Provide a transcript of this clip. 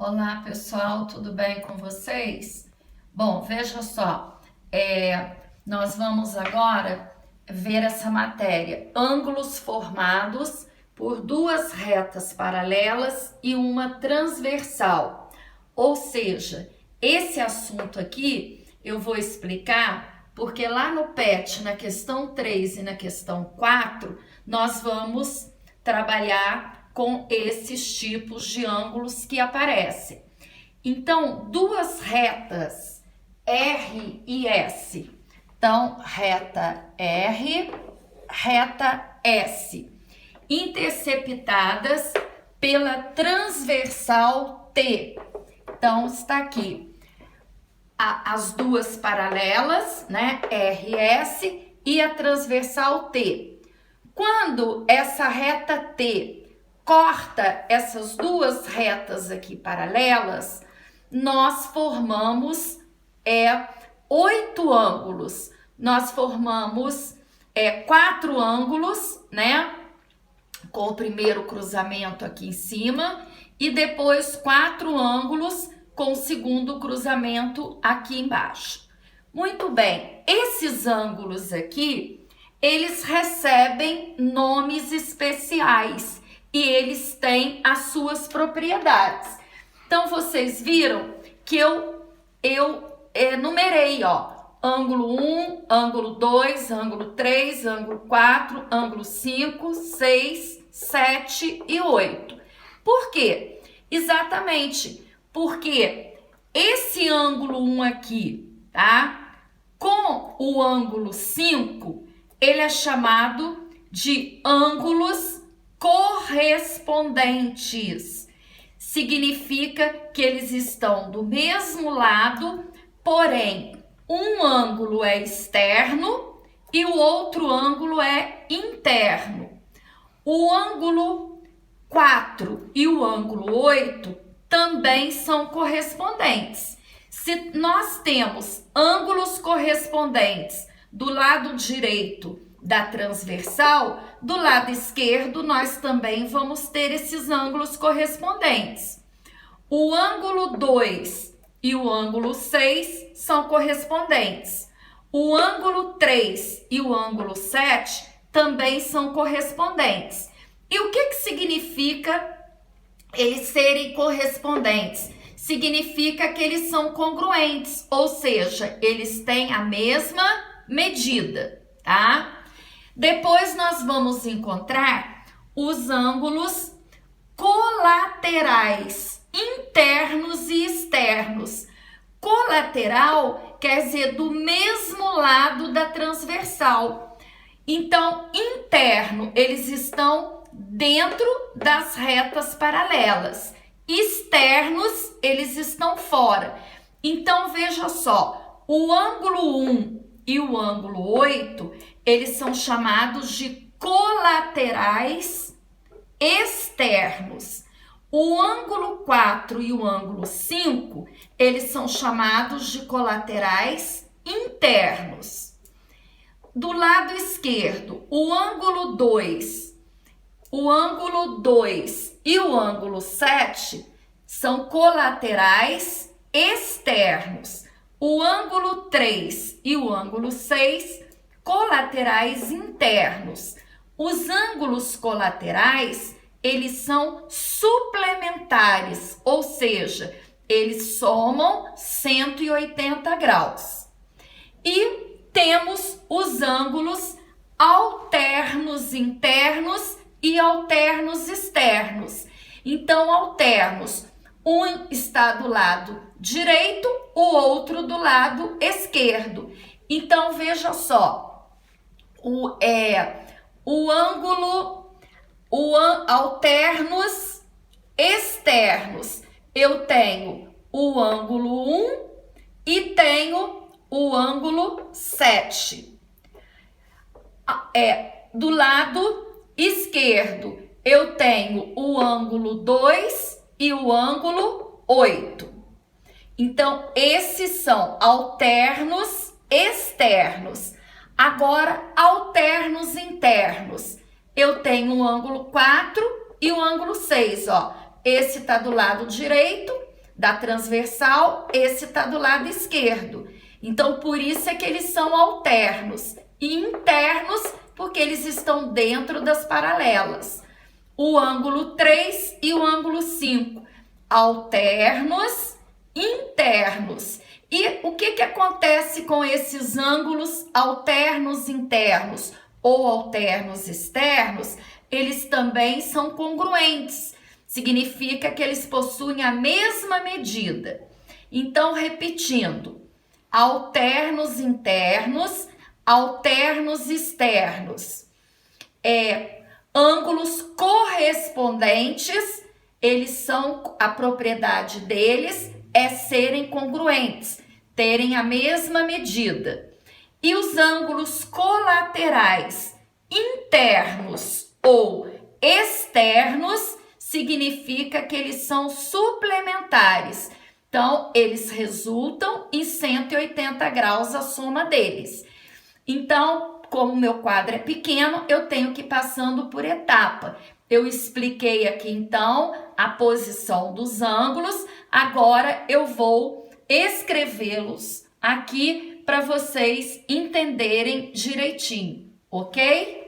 Olá pessoal, tudo bem com vocês? Bom, veja só, nós vamos agora ver essa matéria, ângulos formados por duas retas paralelas e uma transversal. Ou seja, esse assunto aqui eu vou explicar porque lá no PET, na questão 3 e na questão 4, nós vamos trabalhar com esses tipos de ângulos que aparecem. Então, duas retas R e S. Então, reta R, reta S, interceptadas pela transversal T. Então, está aqui as duas paralelas, né? R e S e a transversal T. Quando essa reta T corta essas duas retas aqui paralelas, nós formamos 8 ângulos. Nós formamos 4 ângulos, né? Com o primeiro cruzamento aqui em cima e depois 4 ângulos com o segundo cruzamento aqui embaixo. Muito bem, esses ângulos aqui, eles recebem nomes especiais e eles têm as suas propriedades. Então, vocês viram que eu numerei, ó, ângulo 1, ângulo 2, ângulo 3, ângulo 4, ângulo 5, 6, 7 e 8. Por quê? Exatamente porque esse ângulo 1 aqui, tá? Com o ângulo 5, ele é chamado de ângulos correspondentes. Significa que eles estão do mesmo lado, porém, um ângulo é externo e o outro ângulo é interno. O ângulo 4 e o ângulo 8 também são correspondentes. Se nós temos ângulos correspondentes do lado direito da transversal, do lado esquerdo nós também vamos ter esses ângulos correspondentes. O ângulo 2 e o ângulo 6 são correspondentes. O ângulo 3 e o ângulo 7 também são correspondentes. E o que significa eles serem correspondentes? Significa que eles são congruentes, ou seja, eles têm a mesma medida, tá? Depois nós vamos encontrar os ângulos colaterais, internos e externos. Colateral quer dizer do mesmo lado da transversal. Então, interno, eles estão dentro das retas paralelas. Externos, eles estão fora. Então, veja só, o ângulo 1 e o ângulo 8, eles são chamados de colaterais externos. O ângulo 4 e o ângulo 5, eles são chamados de colaterais internos. Do lado esquerdo, o ângulo 2 e o ângulo 7 são colaterais externos. O ângulo 3 e o ângulo 6, colaterais internos. Os ângulos colaterais, eles são suplementares, ou seja, eles somam 180 graus. E temos os ângulos alternos internos e alternos externos. Então, alternos, um está do lado direito, o outro do lado esquerdo. Então, veja só, alternos externos, eu tenho o ângulo 1 e tenho o ângulo 7. Do lado esquerdo, eu tenho o ângulo 2 e o ângulo 8. Então, esses são alternos externos. Agora, alternos internos. Eu tenho o ângulo 4 e o ângulo 6, ó. Esse tá do lado direito da transversal, esse está do lado esquerdo. Então, por isso é que eles são alternos. E internos, porque eles estão dentro das paralelas. O ângulo 3 e o ângulo 5. Alternos, internos. E o que acontece com esses ângulos alternos internos ou alternos externos? Eles também são congruentes. Significa que eles possuem a mesma medida. Então, repetindo, alternos internos, alternos externos. Ângulos correspondentes, eles são, a propriedade deles é serem congruentes, terem a mesma medida. E os ângulos colaterais, internos ou externos, significa que eles são suplementares. Então, eles resultam em 180 graus a soma deles. Então, como o meu quadro é pequeno, eu tenho que ir passando por etapa. Eu expliquei aqui, então, a posição dos ângulos. Agora, eu vou escrevê-los aqui para vocês entenderem direitinho, ok?